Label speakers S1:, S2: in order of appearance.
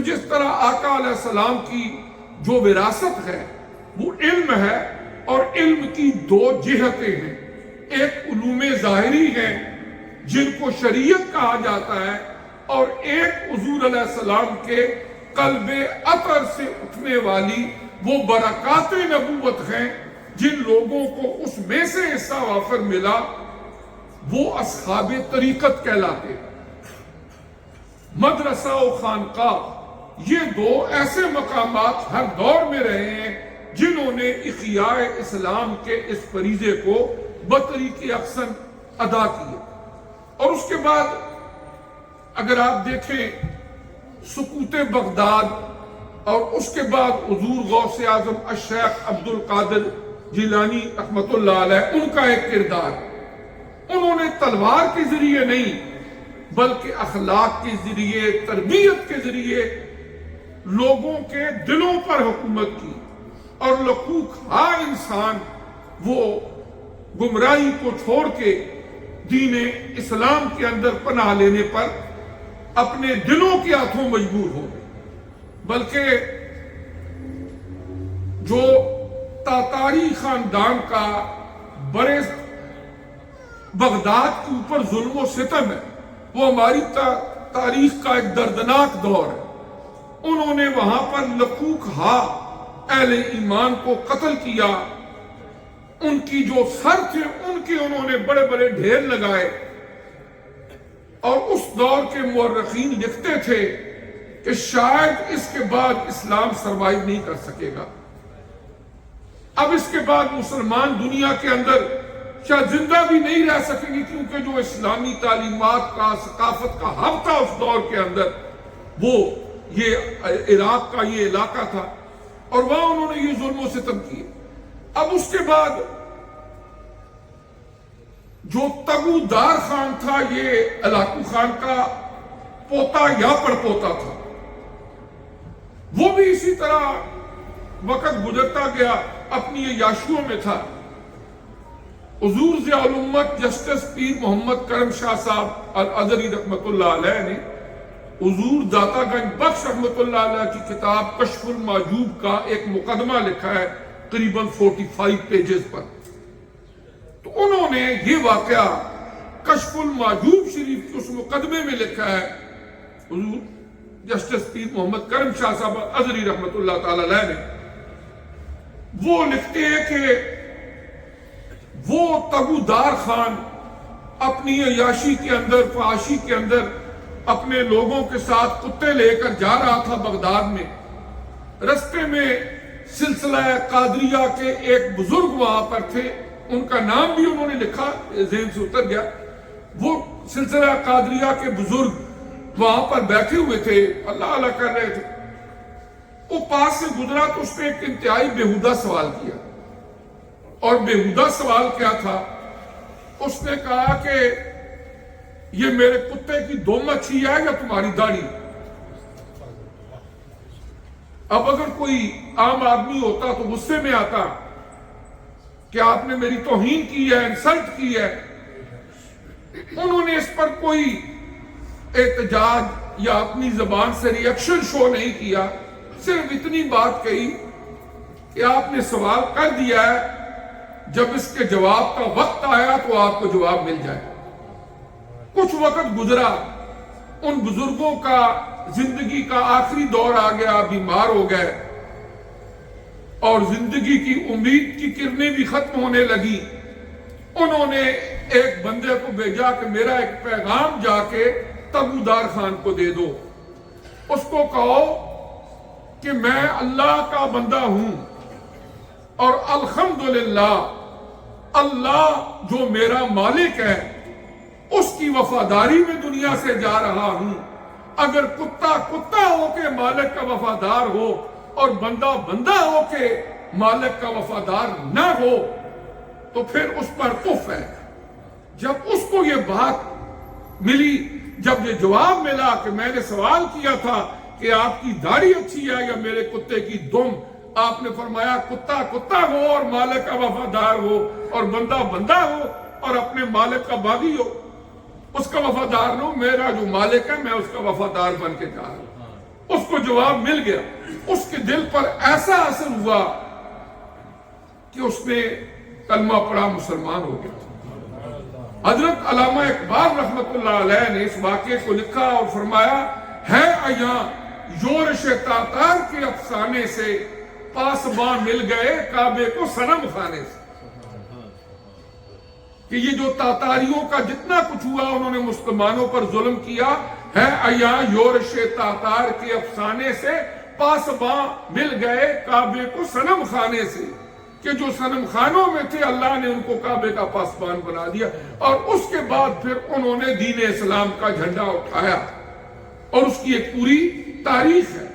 S1: جس طرح آقا علیہ السلام کی جو وراثت ہے وہ علم ہے، اور علم کی دو جہتیں ہیں، ایک علوم ظاہری ہیں جن کو شریعت کہا جاتا ہے، اور ایک حضور علیہ السلام کے قلب اطہر سے اٹھنے والی وہ برکات نبوت ہیں جن لوگوں کو اس میں سے حصہ وافر ملا وہ اصحاب طریقت کہلاتے ہیں۔ مدرسہ و خانقاہ یہ دو ایسے مقامات ہر دور میں رہے ہیں جنہوں نے احیاء اسلام کے اس فریضے کو بطریق احسن ادا کیے۔ اور اس کے بعد اگر آپ دیکھیں سقوط بغداد، اور اس کے بعد حضور غوث اعظم الشیخ عبد القادر جیلانی رحمۃ اللہ علیہ، ان کا ایک کردار، انہوں نے تلوار کے ذریعے نہیں بلکہ اخلاق کے ذریعے، تربیت کے ذریعے لوگوں کے دلوں پر حکومت کی، اور لکوک ہر انسان وہ گمراہی کو چھوڑ کے دین اسلام کے اندر پناہ لینے پر اپنے دلوں کے ہاتھوں مجبور ہو گئے۔ بلکہ جو تاتاری خاندان کا برے بغداد کے اوپر ظلم و ستم ہے، وہ ہماری تاریخ کا ایک دردناک دور ہے۔ انہوں نے وہاں پر لکوک ہا اہل ایمان کو قتل کیا، ان کی جو سر تھے ان کے انہوں نے بڑے بڑے ڈھیر لگائے، اور اس دور کے مورخین لکھتے تھے کہ شاید اس کے بعد اسلام سروائیو نہیں کر سکے گا، اب اس کے بعد مسلمان دنیا کے اندر شاید زندہ بھی نہیں رہ سکیں گی، کیونکہ جو اسلامی تعلیمات کا، ثقافت کا ہب تھا اس دور کے اندر وہ یہ عراق کا یہ علاقہ تھا، اور وہاں انہوں نے یہ ظلم و ستم کیے۔ اب اس کے بعد جو تگو دار خان تھا، یہ علاقو خان کا پوتا یا پڑپوتا تھا، وہ بھی اسی طرح وقت گزرتا گیا اپنی عیاشیوں میں تھا۔ حضور ضیاء الامت جسٹس پیر محمد کرم شاہ صاحب الازہری رحمۃ اللہ علیہ نے حضور داتا گنج بخش رحمۃ اللہ علیہ کی کتاب کشف المحجوب کا ایک مقدمہ لکھا ہے قریباً 45 پیجز پر۔ تو انہوں نے یہ واقعہ کشف المحجوب شریف کے اس مقدمے میں لکھا ہے، حضور جسٹس پیر محمد کرم شاہ صاحب الازہری رحمۃ اللہ تعالی علیہ نے، وہ لکھتے ہیں کہ وہ تگو دار خان اپنی عیاشی کے اندر، فحاشی کے اندر اپنے لوگوں کے ساتھ کتے لے کر جا رہا تھا بغداد میں۔ رستے میں سلسلہ قادریہ کے ایک بزرگ وہاں پر تھے، ان کا نام بھی انہوں نے لکھا، ذہن سے اتر گیا، وہ سلسلہ قادریہ کے بزرگ وہاں پر بیٹھے ہوئے تھے، اللہ اللہ کر رہے تھے۔ وہ پاس سے گزرا تو اس نے ایک انتہائی بیہودہ سوال کیا، اور بیہودہ سوال کیا تھا؟ اس نے کہا کہ یہ میرے کتے کی دم اچھی ہے یا تمہاری داڑھی؟ اب اگر کوئی عام آدمی ہوتا تو غصے میں آتا کہ آپ نے میری توہین کی ہے، انسلٹ کی ہے۔ انہوں نے اس پر کوئی احتجاج یا اپنی زبان سے ریئیکشن شو نہیں کیا، صرف اتنی بات کہی کہ آپ نے سوال کر دیا ہے، جب اس کے جواب کا وقت آیا تو آپ کو جواب مل جائے۔ کچھ وقت گزرا، ان بزرگوں کا زندگی کا آخری دور آ گیا، بیمار ہو گئے، اور زندگی کی امید کی کرنیں بھی ختم ہونے لگی۔ انہوں نے ایک بندے کو بھیجا کہ میرا ایک پیغام جا کے تگو دار خان کو دے دو، اس کو کہو کہ میں اللہ کا بندہ ہوں، اور الحمدللہ اللہ جو میرا مالک ہے اس کی وفاداری میں دنیا سے جا رہا ہوں۔ اگر کتا کتا ہو کے مالک کا وفادار ہو اور بندہ بندہ ہو کے مالک کا وفادار نہ ہو تو پھر اس پر کفر ہے۔ جب اس کو یہ بات ملی، جب یہ جواب ملا کہ میں نے سوال کیا تھا کہ آپ کی داڑھی اچھی ہے یا میرے کتے کی دم، آپ نے فرمایا کتا کتا ہو اور مالک کا وفادار ہو، اور بندہ بندہ ہو اور اپنے مالک کا باغی ہو، اس کا وفادار نہ ہو، میرا جو مالک ہے میں اس کا وفادار بن کے جا رہا ہوں۔ اس کو جواب مل گیا. اس کے دل پر ایسا اثر ہوا کہ اس نے کلمہ پڑھا، مسلمان ہو گیا. حضرت علامہ اقبال رحمت اللہ علیہ نے اس واقعے کو لکھا اور فرمایا ہے ایاں یورش تاتار کے افسانے سے پاسباں مل گئے کعبے کو صنم خانے سے. کہ یہ جو تاتاریوں کا جتنا کچھ ہوا انہوں نے مسلمانوں پر ظلم کیا ہے ایاں یورش تاتار کے افسانے سے پاسباں مل گئے کعبے کو صنم خانے سے. کہ جو صنم خانوں میں تھے اللہ نے ان کو کعبے کا پاسبان بنا دیا. اور اس کے بعد پھر انہوں نے دین اسلام کا جھنڈا اٹھایا اور اس کی ایک پوری تاریخ ہے.